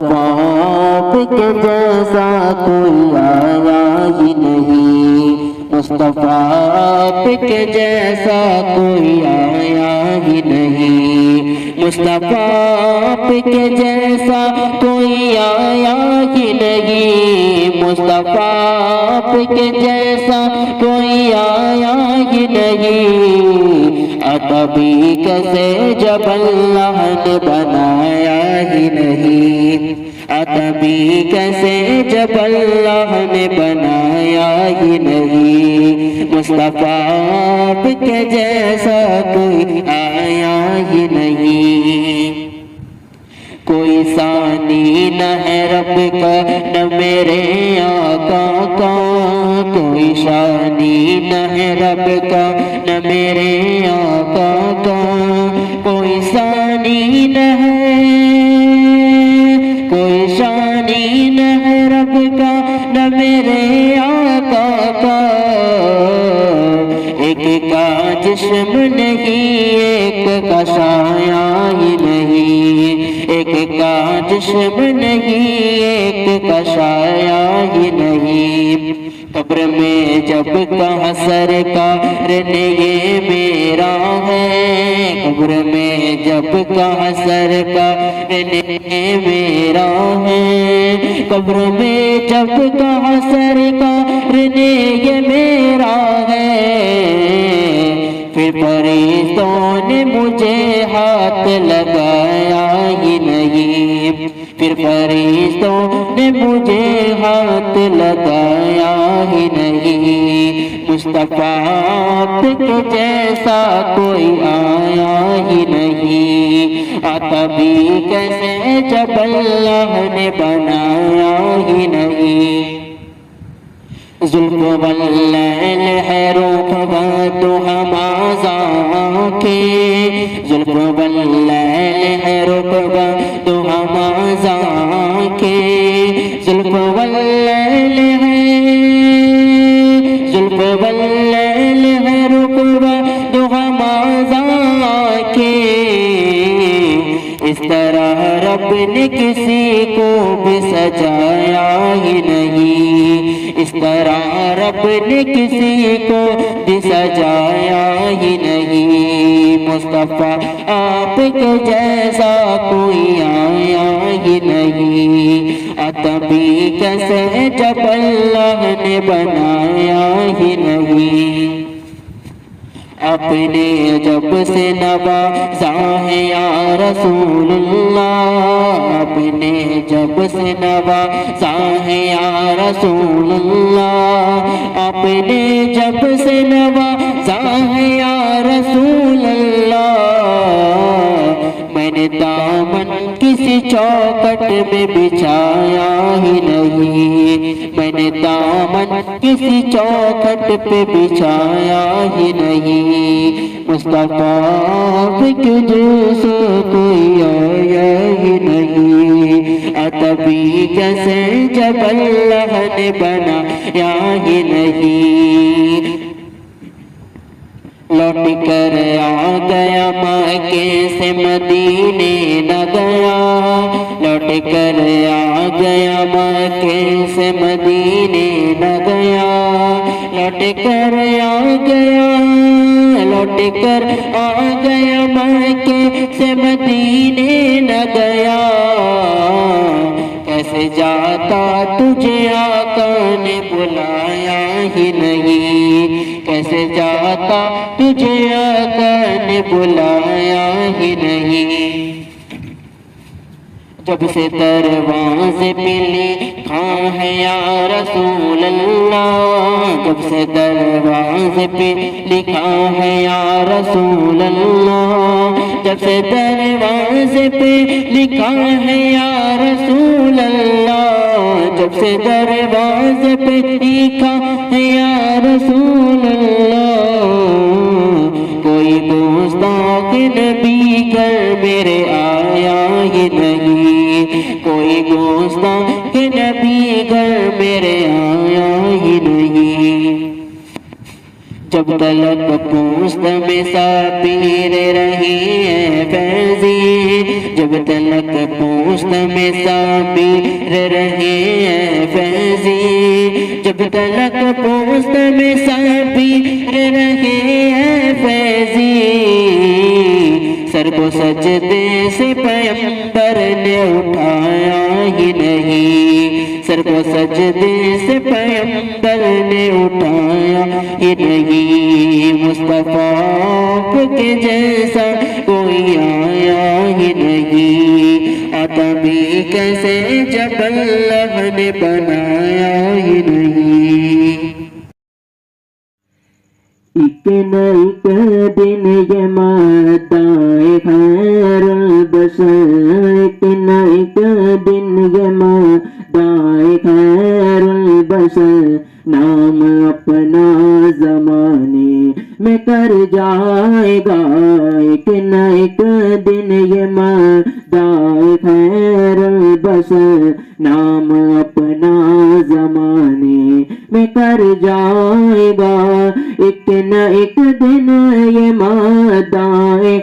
آپ کے جیسا کوئی آیا ہی نہیں، مصطفیٰ آپ کے جیسا کوئی آیا ہی نہیں، مصطفیٰ آپ کے جیسا کوئی آیا ہی نہیں، مصطفیٰ آپ کے جیسا کوئی آیا ہی نہیں، ادبی کیسے جب اللہ نے بنایا ہی نہیں، ادبی کیسے جب اللہ نے بنایا ہی نہیں، مصطفیٰ آپ کے جیسا کوئی آیا ہی نہیں، کوئی ثانی نہ ہے رب کا نہ میرے آقا کا، کوئی شانی نہ ہے رب کا نہ میرے آقا کا، کوئی ثانی نہ ہے، کوئی شانی نہ ہے رب کا نہ میرے آقا کا، ایک کا جسم نہیں ایک کا سایہ ہی نہیں، ایک کا جسم نہیں ایک کا سایہ ہی نہیں، قبر میں جب کہاں سرکار نے یہ میرا ہے، قبر میں جب کہاں سرکار نے میرا ہے، قبر میں جب کہاں سرکار نے یہ میرا ہے، پھر فرشتوں نے مجھے ہاتھ لگایا ہی نہیں، پھر فرشتوں نے مجھے ہاتھ لگایا ہی نہیں، مصطفیٰ آپ کے جیسا کوئی آیا ہی نہیں، ادبی کیسے جب اللہ نے بنایا ہی نہیں، زلف واللیل ہے روح و ہم آزاں کے، زلف واللیل ہے روح و ہم آزاں کے، زلف واللیل ہے، زلف واللیل ہے روح و ہم آزاں کے، اس طرح رب نے کسی کو بھی سجایا ہی نہیں، اس طرح رب نے کسی کو بھی سجایا ہی نہیں، مصطفیٰ آپ کے جیسا کوئی آیا ہی نہیں، ادبی کیسے جب اللہ نے بنایا ہی نہیں، اپنے جب سے نوازا ہے یا رسول اللہ، اپنے جب سے نوازا ہے یا رسول اللہ، اپنے جب سے نوازا ہے یا رسول اللہ، میں نے دامن کسی چوکٹ میں بچھایا ہی نہیں، میں نے دامن کسی چوکٹ پہ بچھایا ہی نہیں، مصطفیٰ آپ کے جیسا کوئی آیا ہی نہیں، ادبی کیسے جب اللہ نے بنایا ہی نہیں، لوٹ کر آ گیا مکے سے مدینے نہ گیا، لوٹ کر آ گیا مکے سے مدینے نہ گیا، لوٹ کر آ گیا، لوٹ کر آ گیا مکے سے مدینے نہ گیا، کیسے جاتا تجھے آقا نے بلایا ہی نہیں، کیسے جاتا تجھے آقا نے بلایا ہی نہیں، جب سے دروازے پہ لکھا ہے یا رسول اللہ، جب سے دروازے پہ لکھا ہے یا رسول اللہ، جب سے دروازے پہ لکھا ہے یا رسول اللہ، جب سے دروازے پہ لکھا ہے یا رسول اللہ، کوئی گستاخ نبی گھر میرے آیا ہی نہیں، کوئی گستاخ نبی گھر میرے آیا ہی نہیں، جب تلک پوست میں سابیر رہے ہیں فیضی، جب تلک پوست میں سابیر رہے ہیں فیضی، جب تلک پوست میں سابیر رہے ہیں فیضی، سر کو سجدے سے پیغمبر نے اٹھایا ہی نہیں، سر کو سجدے سے پیغمبر نے اٹھایا ہی نہیں، مصطفیٰ کے جیسا کوئی آیا ہی نہیں، آتا بھی کیسے جب اللہ نے بنایا ہی نہیں۔ ایک نہ ایک دن یہ مادہ خیر البشر، ایک نہ ایک دن یہ مادہ خیر البشر، نام اپنا زمانے میں کر جائے گا، ایک نہ ایک دن یہ مادہ خیر البشر، نام اپنا زمانے میں کر جائے گا، ایک نہ ایک دن یہ مادہ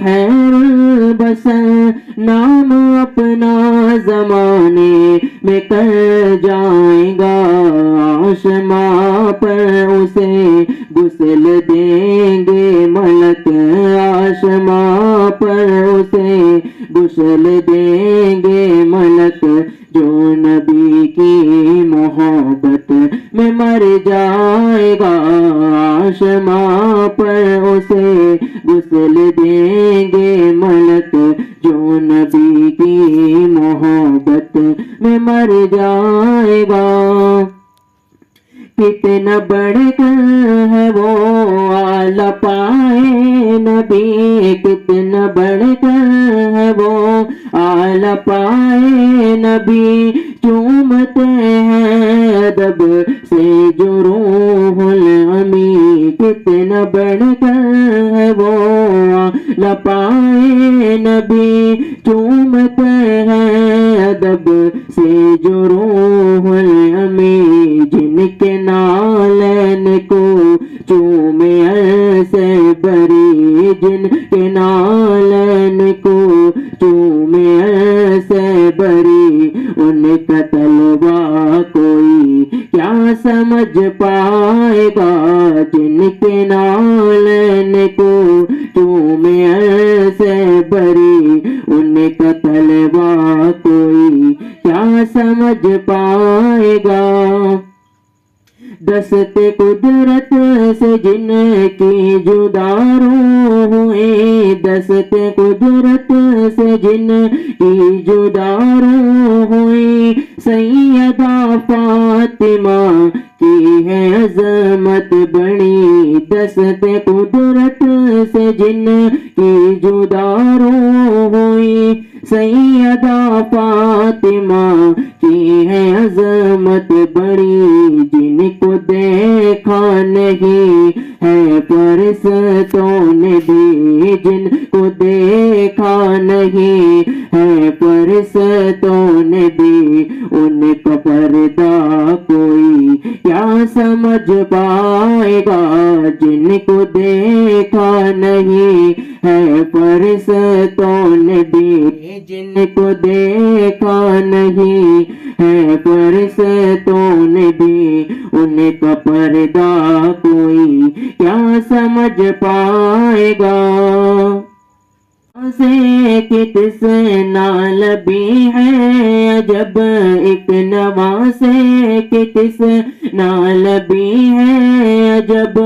خیر البشر، نام اپنا زمانے میں کر جائے گا، آسماں پر اسے غسل دیں گے ملک، آسماں پر اسے غسل دیں گے ملک، جو نبی کی محبت میں مر جائے گا، آسماں پر اسے غسل دیں گے ملک، جو نبی کی محبت میں مر جائے گا، کتنا بڑھ کر ہے وہ اعلیٰ پائے نبی، کتنا بڑھ کر ہے وہ اعلیٰ پائے نبی، چومتے ہیں ادب سے جو روح العمی، کتنا بڑھ کر ہے وہ اعلیٰ پائے نبی، چومتے ہیں ادب سے جو روح العمی، جن کے نالین کو چومے ایسے بری، جن کے نالین کو چومے ایسے بری، ان کا طلبہ کوئی کیا سمجھ پائے گا، جن کے نالین کو چومے ایسے بری، ان کا طلبہ کوئی کیا سمجھ پائے گا، دست قدرت سے جن کی جدا روح ہوئی، دست قدرت سے جن کی جدا روح ہوئی، سیدہ فاطمہ کی ہے عظمت بڑی، دست قدرت سے جن کی جدا روح ہوئی، سیدہ فاطمہ کی ہے عظمت بڑی، جن کو دیکھا نہیں ہے فرشتوں نے بھی، جن کو دیکھا نہیں ہے فرشتوں نے بھی، ان کا پردہ کوئی کیا سمجھ پائے گا، جن کو دیکھا نہیں ہے فرشتوں نے بھی، جن کو دیکھا نہیں ہے فرشتوں نے بھی، ان کا پردہ کوئی کیا سمجھ پائے گا، سے کس نالبی ہے عجب ایک نواسے کس نالبی ہے عجب،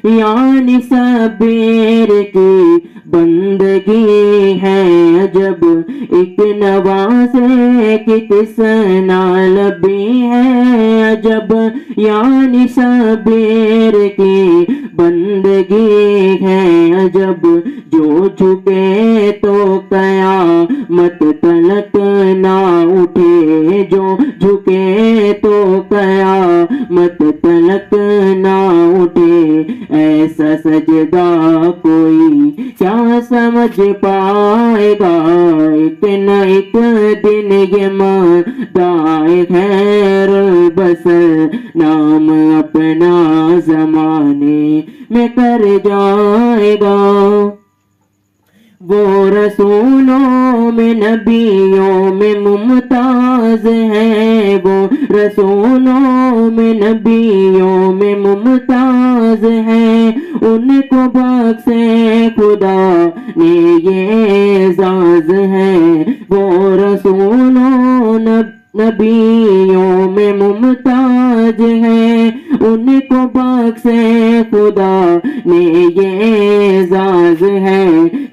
یعنی صبر کی بندگی ہے عجب، ایک نواسے کس نالبی ہے عجب، یعنی صبر کی بندگی ہے عجب، جو جھکے تو قیامت تلک نہ اٹھے، جو جھکے تو قیامت تلک نہ اٹھے، ایسا سجدہ کوئی کیا سمجھ پائے گا، ایک نہ ایک دن یہ مدعی خیر البشر نام اپنا زمانے میں کر جائے گا۔ وہ رسولوں میں نبیوں میں ممتاز ہے، وہ رسولوں میں نبیوں میں ممتاز ہے، ان کو بخشے خدا نے یہ اعزاز ہے۔ وہ رسولوں نبیوں میں ممتاز ہے، ان کو بخشے خدا نے یہ اعزاز ہے۔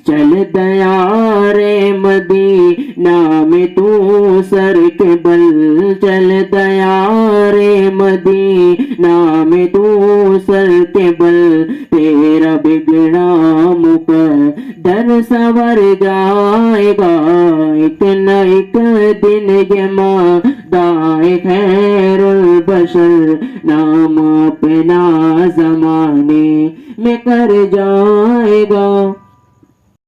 چل دیار مدینہ میں تو سر کے بل، چل دیار مدینہ میں تو سر کے بل، تیرا بگڑا مقدر سنور جائے گا، ایک نہ ایک دن یہ مدعی خیر البشر نام اپنا زمانے میں کر جائے گا۔